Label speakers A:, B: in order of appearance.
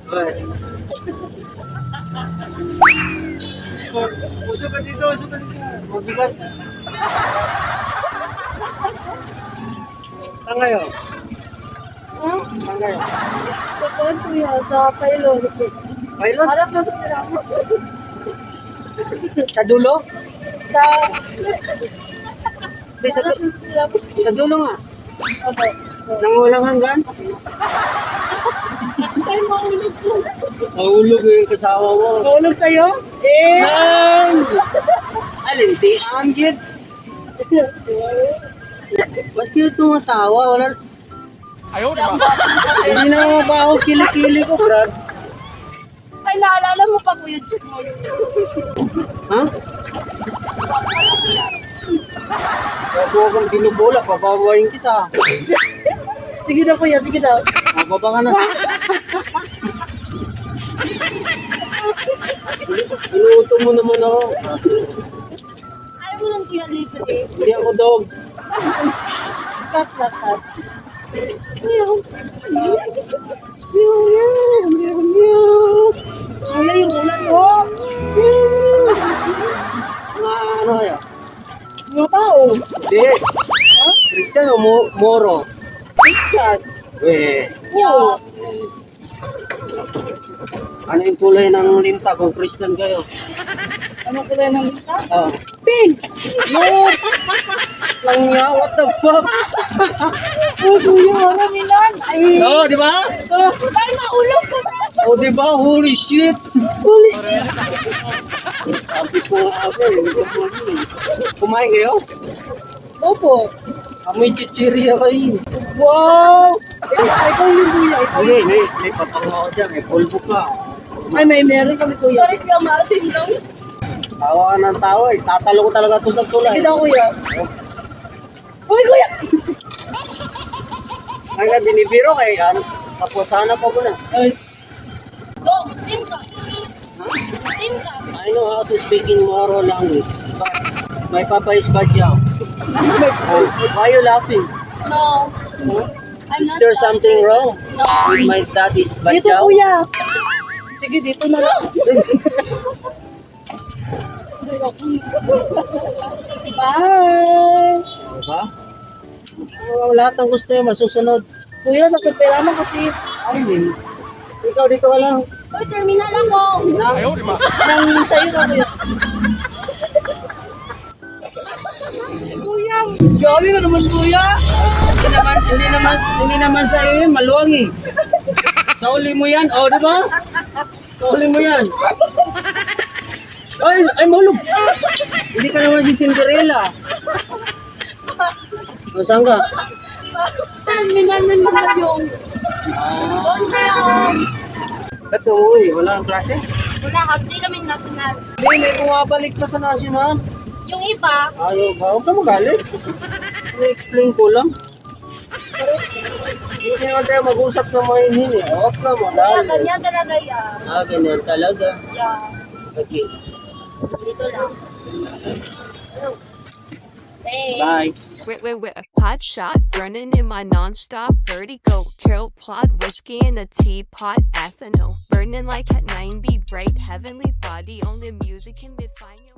A: What? Usok ka dito, usok ka dito. Mabigat. Saan kayo?
B: Ha?
A: Saan kayo?
B: Kapag kuya, sa pilot.
A: Pilot?
B: Harap na sa mo.
A: Sa dulo?
B: Sa...
A: Di, sa,
B: Harap na sa mo.
A: sa dulo nga.
B: Okay.
A: Nang walang hanggan.
B: Ay, maulog ko.
A: Mahulog yung kasawa mo.
B: Maulog sa'yo? Eh!
A: Ay! Alinti, Anggit. Ba't kayo tumatawa? Wala... Hindi na mabaho kilikili ko, Brad.
B: Ay, naalala mo pa kuya.
A: Ha? Bago akong binubola, pababayin kita.
B: Sige na kuya, sige na.
A: Mababa ka na. Inuuto mo naman ako.
B: Ayaw mo lang kuya libre.
A: Hindi ako dog.
B: Cut. Kuya, yung ulan mo.
A: Mga ano kaya?
B: Mga tao.
A: Hindi. Christian o Moro?
B: Cut.
A: Eh,
B: Oo.
A: ano yung kulay ng linta kung Christian kayo?
B: Ano kulay ng lita?
A: Oh.
B: Pink!
A: No! Lang nga, what the fuck?
B: Oh, kuya, maraminan. Ay!
A: Oh, di ba?
B: Ay, maulog ka ba?
A: Oh, di ba? Holy shit!
B: Holy shit!
A: Sabi ko, kumain kayo?
B: Opo.
A: May chichirya kayo.
B: Wow! Ikaw yung kuya. Ikaw
A: Sige,
B: yung...
A: may papangaw dyan, may pulbo ka.
B: Ay, may meron kami kuya. Sorry kuya, maasin lang.
A: Tawa ka ng tawa eh. Tatalo ko talaga ito sa tulay.
B: Sige daw kuya. Uy, kuya!
A: Ay nga, binibiro kay ano. Tapos sana pa ko na.
B: Ay. Go! Team ka!
A: Ha?
B: Team ka!
A: I know how to speak in Moro language. But my papa is Badyaw. Oh, why are you laughing?
B: No.
A: Huh?
B: I'm
A: Is
B: not
A: there something wrong
B: No.
A: with my daddy's
B: Dito
A: Badyaw?
B: kuya. Sige, dito na lang. Bye!
A: Diba? Lahat ng gusto yung masusunod.
B: Kuya, nasupera mo kasi.
A: Ay, din. Ikaw dito ka lang.
B: Uy, terminal ako. Nang sa'yo na kuya. Kuya, grabe ka naman kuya.
A: Hindi naman sa iyo yun, maluwang eh. Sa uli mo yan, oh, di ba? Sa uli mo yan. Ay, mahulog. Hindi ka naman si Cinderella. O, saan ka?
B: Terminal na naman yung.
A: Ah,
B: Doon kayo.
A: ba't umuwi? Wala kang klase?
B: Wala, hindi kami national.
A: Hindi, may bumabalik pa sa national.
B: Yung iba,
A: Ayaw ba? Huwag ka magalit. I-explain ko lang. Hindi naman tayo mag-usap ng mahinhin eh. Huwag ka
B: kaya
A: magalit.
B: ganyan talaga yan.
A: Ah, ganyan talaga.
B: Yeah,
A: Okay.
B: dito lang. Thanks.
A: Bye.
C: Wait, a pot shot burning in my non-stop vertigo. Kill plot whiskey in a teapot, ethanol burning like at 90 bright heavenly body. Only music can define you.